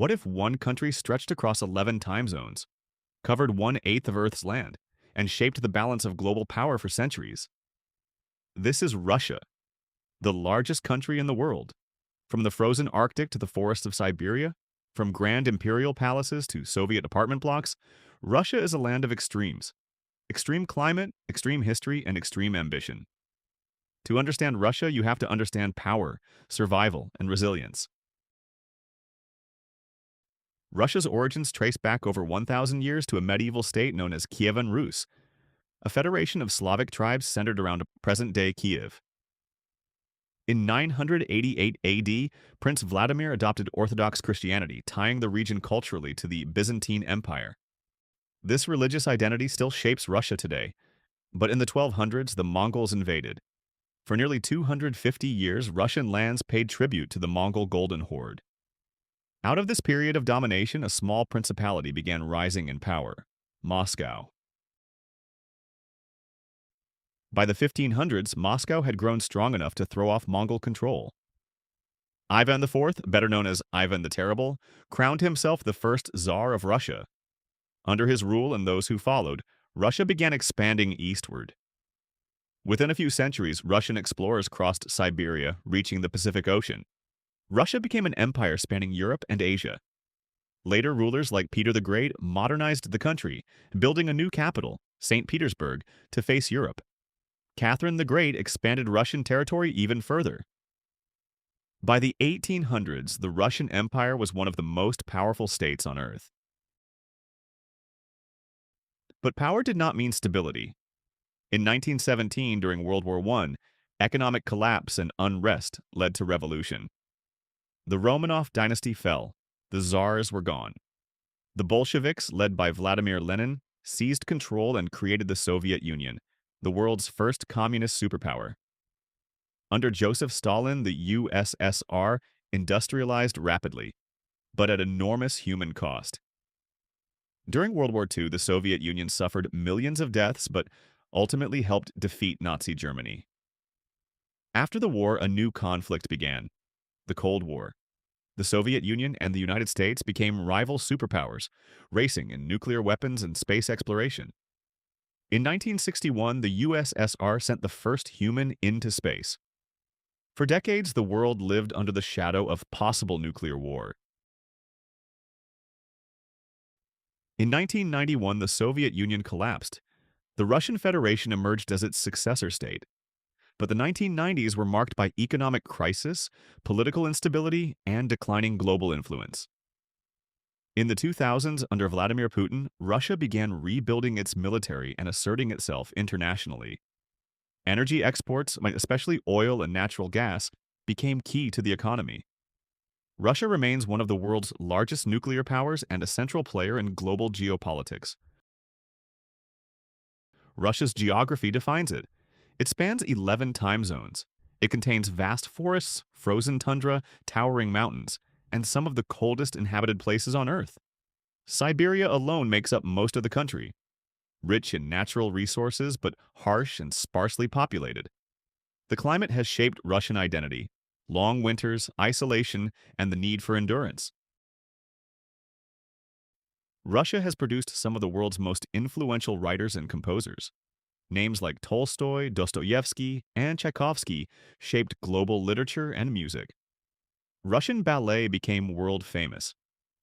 What if one country stretched across 11 time zones, covered 1/8 of Earth's land, and shaped the balance of global power for centuries? This is Russia, the largest country in the world. From the frozen Arctic to the forests of Siberia, from grand imperial palaces to Soviet apartment blocks, Russia is a land of extremes. Extreme climate, extreme history, and extreme ambition. To understand Russia, you have to understand power, survival, and resilience. Russia's origins trace back over 1,000 years to a medieval state known as Kievan Rus, a federation of Slavic tribes centered around present-day Kiev. In 988 AD, Prince Vladimir adopted Orthodox Christianity, tying the region culturally to the Byzantine Empire. This religious identity still shapes Russia today, but in the 1200s, the Mongols invaded. For nearly 250 years, Russian lands paid tribute to the Mongol Golden Horde. Out of this period of domination, a small principality began rising in power: Moscow. By the 1500s, Moscow had grown strong enough to throw off Mongol control. Ivan IV, better known as Ivan the Terrible, crowned himself the first Tsar of Russia. Under his rule and those who followed, Russia began expanding eastward. Within a few centuries, Russian explorers crossed Siberia, reaching the Pacific Ocean. Russia became an empire spanning Europe and Asia. Later rulers like Peter the Great modernized the country, building a new capital, St. Petersburg, to face Europe. Catherine the Great expanded Russian territory even further. By the 1800s, the Russian Empire was one of the most powerful states on Earth. But power did not mean stability. In 1917, during World War I, economic collapse and unrest led to revolution. The Romanov dynasty fell. The czars were gone. The Bolsheviks, led by Vladimir Lenin, seized control and created the Soviet Union, the world's first communist superpower. Under Joseph Stalin, the USSR industrialized rapidly, but at enormous human cost. During World War II, the Soviet Union suffered millions of deaths, but ultimately helped defeat Nazi Germany. After the war, a new conflict began: the Cold War. The Soviet Union and the United States became rival superpowers, racing in nuclear weapons and space exploration. In 1961, the USSR sent the first human into space. For decades, the world lived under the shadow of possible nuclear war. In 1991, the Soviet Union collapsed. The Russian Federation emerged as its successor state. But the 1990s were marked by economic crisis, political instability, and declining global influence. In the 2000s, under Vladimir Putin, Russia began rebuilding its military and asserting itself internationally. Energy exports, especially oil and natural gas, became key to the economy. Russia remains one of the world's largest nuclear powers and a central player in global geopolitics. Russia's geography defines it. It spans 11 time zones. It contains vast forests, frozen tundra, towering mountains, and some of the coldest inhabited places on Earth. Siberia alone makes up most of the country. Rich in natural resources, but harsh and sparsely populated. The climate has shaped Russian identity: long winters, isolation, and the need for endurance. Russia has produced some of the world's most influential writers and composers. Names like Tolstoy, Dostoevsky, and Tchaikovsky shaped global literature and music. Russian ballet became world famous.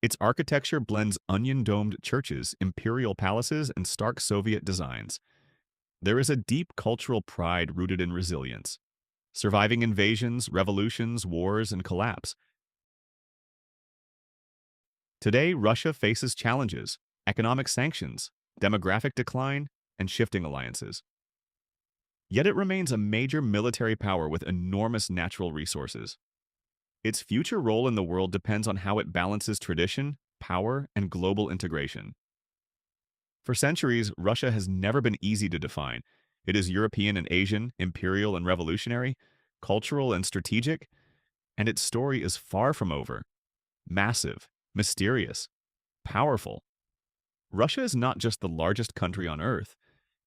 Its architecture blends onion-domed churches, imperial palaces, and stark Soviet designs. There is a deep cultural pride rooted in resilience, surviving invasions, revolutions, wars, and collapse. Today, Russia faces challenges: economic sanctions, demographic decline, and shifting alliances. Yet it remains a major military power with enormous natural resources. Its future role in the world depends on how it balances tradition, power, and global integration. For centuries, Russia has never been easy to define. It is European and Asian, imperial and revolutionary, cultural and strategic, and its story is far from over. Massive, mysterious, powerful. Russia is not just the largest country on Earth,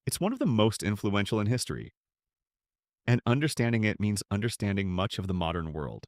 it's one of the most influential in history. And understanding it means understanding much of the modern world.